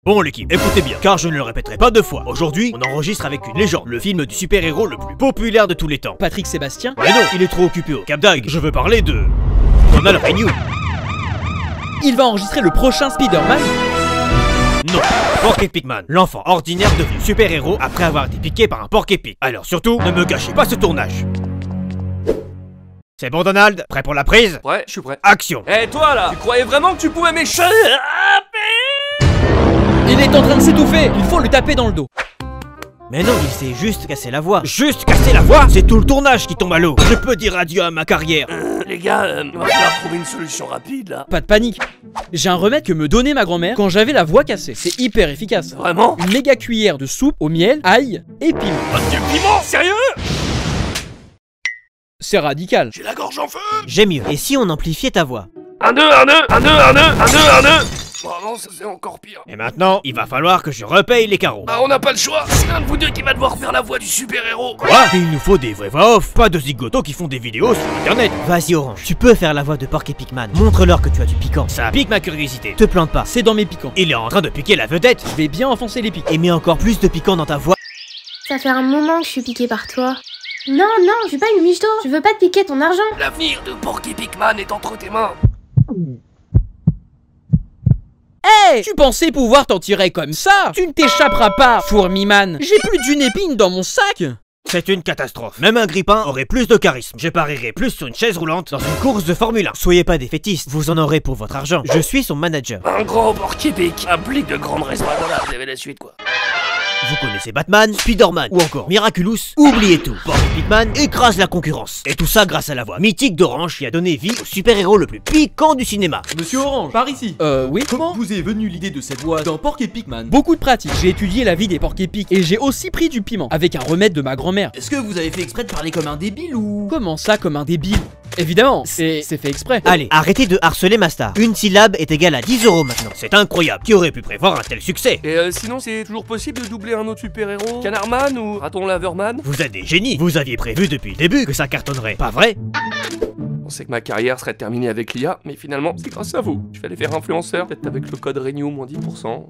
Bon l'équipe, écoutez bien, car je ne le répéterai pas deux fois. Aujourd'hui, on enregistre avec une légende, le film du super-héros le plus populaire de tous les temps. Patrick Sébastien. Mais non, il est trop occupé au Cap d'Agde. Je veux parler de... Donald Renew. Il va enregistrer le prochain Spider-Man. Non, Porc-Épic-Man, l'enfant ordinaire devenu super-héros après avoir été piqué par un porc-épic. Alors surtout, ne me gâchez pas ce tournage. C'est bon Donald, prêt pour la prise? Ouais, je suis prêt. Action. Eh toi là, tu croyais vraiment que tu pouvais m'échapper? Il est en train de s'étouffer. Il faut le taper dans le dos. Mais non, il s'est juste cassé la voix. Juste casser la voix? C'est tout le tournage qui tombe à l'eau. Je peux dire adieu à ma carrière. Les gars, il va falloir trouver une solution rapide là. Pas de panique. J'ai un remède que me donnait ma grand-mère quand j'avais la voix cassée. C'est hyper efficace. Vraiment? Une méga cuillère de soupe au miel, ail et piment. Oh, du piment? Sérieux? C'est radical. J'ai la gorge en feu. J'ai mieux. Et si on amplifiait ta voix? Un nœud, un nœud, un nœud, un nœud, un nœud, un nœud. Oh non, ça c'est encore pire. Et maintenant, il va falloir que je repaye les carreaux. Bah on n'a pas le choix. C'est l'un de vous deux qui va devoir faire la voix du super-héros. Quoi? Il nous faut des vraies voix off, pas de zigotos qui font des vidéos sur internet. Vas-y Orange, tu peux faire la voix de Porc-Épic-Man. Montre-leur que tu as du piquant. Ça pique ma curiosité. Te plante pas. C'est dans mes piquants. Il est en train de piquer la vedette. Je vais bien enfoncer les pics. Et mets encore plus de piquant dans ta voix. Ça fait un moment que je suis piquée par toi. Non, non, je suis pas une michto. Je veux pas te piquer ton argent. L'avenir de Porc-Épic-Man est entre tes mains. Hey, tu pensais pouvoir t'en tirer comme ça? Tu ne t'échapperas pas, Fourmi-Man. J'ai plus d'une épine dans mon sac. C'est une catastrophe. Même un grippin aurait plus de charisme. Je parierais plus sur une chaise roulante dans une course de Formule 1. Soyez pas défaitistes, vous en aurez pour votre argent. Je suis son manager. Un grand Porc-Épic implique de grandes responsabilités. Vous avez la suite quoi. Vous connaissez Batman, Spider-Man ou encore Miraculous? Oubliez tout. Porc-Épic-Man écrase la concurrence. Et tout ça grâce à la voix mythique d'Orange qui a donné vie au super-héros le plus piquant du cinéma. Monsieur Orange, par ici. Oui. Comment vous est venue l'idée de cette voix dans Porc-Épic-Man? Beaucoup de pratique. J'ai étudié la vie des porc-épics et j'ai aussi pris du piment avec un remède de ma grand-mère. Est-ce que vous avez fait exprès de parler comme un débile ou... Comment ça, comme un débile? Évidemment, c'est fait exprès. Allez, arrêtez de harceler ma star. Une syllabe est égale à 10 € maintenant. C'est incroyable. Qui aurait pu prévoir un tel succès? Et sinon c'est toujours possible de doubler un autre super-héros? Canardman ou Raton Laverman? Vous êtes des génies. Vous aviez prévu depuis le début que ça cartonnerait, pas vrai? On sait que ma carrière serait terminée avec l'IA, mais finalement c'est grâce à vous. Je vais aller faire influenceur, peut-être avec le code Renew moins 10%.